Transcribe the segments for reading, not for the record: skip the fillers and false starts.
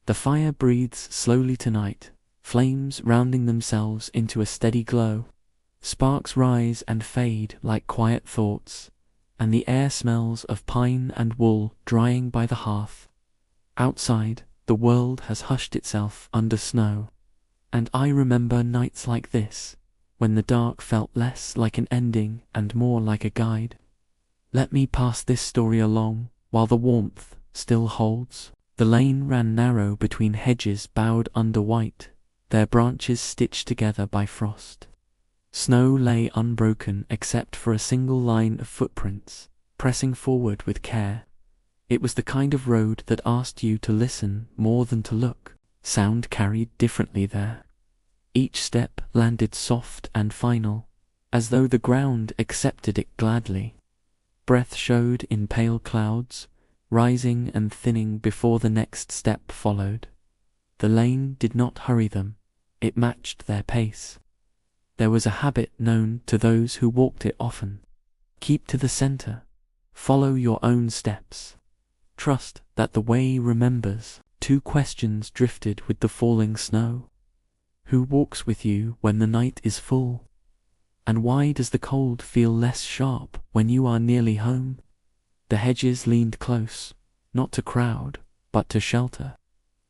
The fire breathes slowly tonight, flames rounding themselves into a steady glow. Sparks rise and fade like quiet thoughts, and the air smells of pine and wool drying by the hearth. Outside, the world has hushed itself under snow, and I remember nights like this, when the dark felt less like an ending and more like a guide. Let me pass this story along, while the warmth still holds. The lane ran narrow between hedges bowed under white, their branches stitched together by frost. Snow lay unbroken except for a single line of footprints, pressing forward with care. It was the kind of road that asked you to listen more than to look. Sound carried differently there. Each step landed soft and final, as though the ground accepted it gladly. Breath showed in pale clouds, rising and thinning before the next step followed. The lane did not hurry them, it matched their pace. There was a habit known to those who walked it often. Keep to the center. Follow your own steps. Trust that the way remembers. 2 questions drifted with the falling snow. Who walks with you when the night is full? And why does the cold feel less sharp when you are nearly home? The hedges leaned close, not to crowd, but to shelter.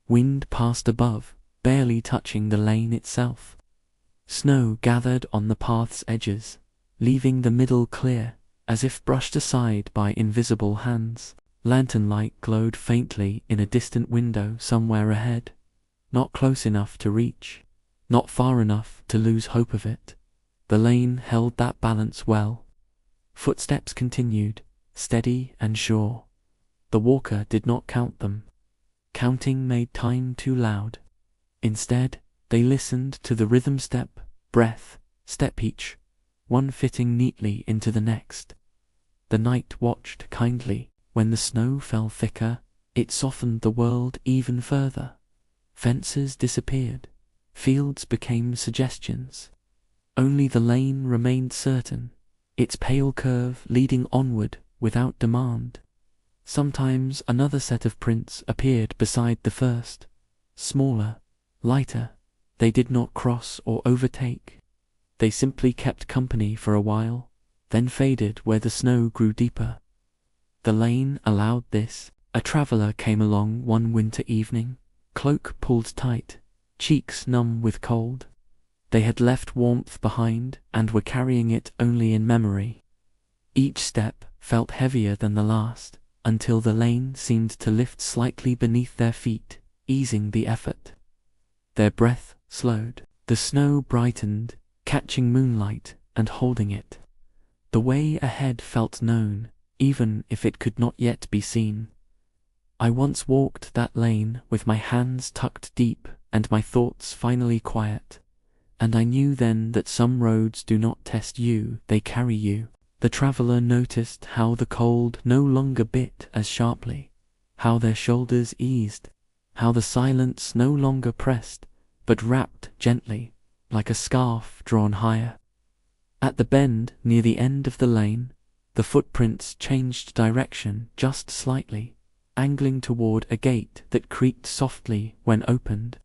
Wind passed above, barely touching the lane itself. Snow gathered on the path's edges, leaving the middle clear, as if brushed aside by invisible hands. Lantern light glowed faintly in a distant window somewhere ahead, not close enough to reach, not far enough to lose hope of it. The lane held that balance well. Footsteps continued, steady and sure. The walker did not count them. Counting made time too loud. Instead, they listened to the rhythm step, breath, step each, one fitting neatly into the next. The night watched kindly. When the snow fell thicker, it softened the world even further. Fences disappeared. Fields became suggestions. Only the lane remained certain, its pale curve leading onward without demand. Sometimes another set of prints appeared beside the first, smaller, lighter. They did not cross or overtake. They simply kept company for a while, then faded where the snow grew deeper. The lane allowed this. A traveler came along one winter evening, cloak pulled tight, cheeks numb with cold. They had left warmth behind and were carrying it only in memory. Each step felt heavier than the last, until the lane seemed to lift slightly beneath their feet, easing the effort. Their breath slowed. The snow brightened, catching moonlight and holding it. The way ahead felt known, even if it could not yet be seen. I once walked that lane with my hands tucked deep and my thoughts finally quiet, and I knew then that some roads do not test you, they carry you. The traveler noticed how the cold no longer bit as sharply, how their shoulders eased, how the silence no longer pressed, but wrapped gently, like a scarf drawn higher. At the bend near the end of the lane, the footprints changed direction just slightly, angling toward a gate that creaked softly when opened.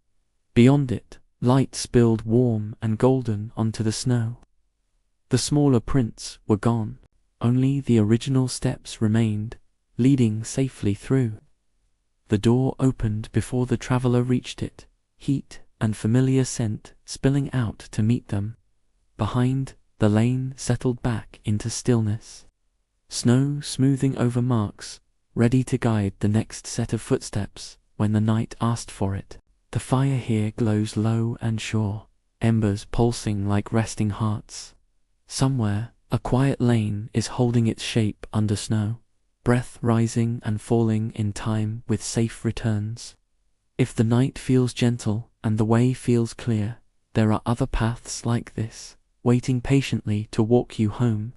Beyond it, light spilled warm and golden onto the snow. The smaller prints were gone. Only the original steps remained, leading safely through. The door opened before the traveler reached it, heat and familiar scent spilling out to meet them. Behind, the lane settled back into stillness. Snow smoothing over marks, ready to guide the next set of footsteps when the night asked for it. The fire here glows low and sure, embers pulsing like resting hearts. Somewhere, a quiet lane is holding its shape under snow, breath rising and falling in time with safe returns. If the night feels gentle and the way feels clear, there are other paths like this, waiting patiently to walk you home.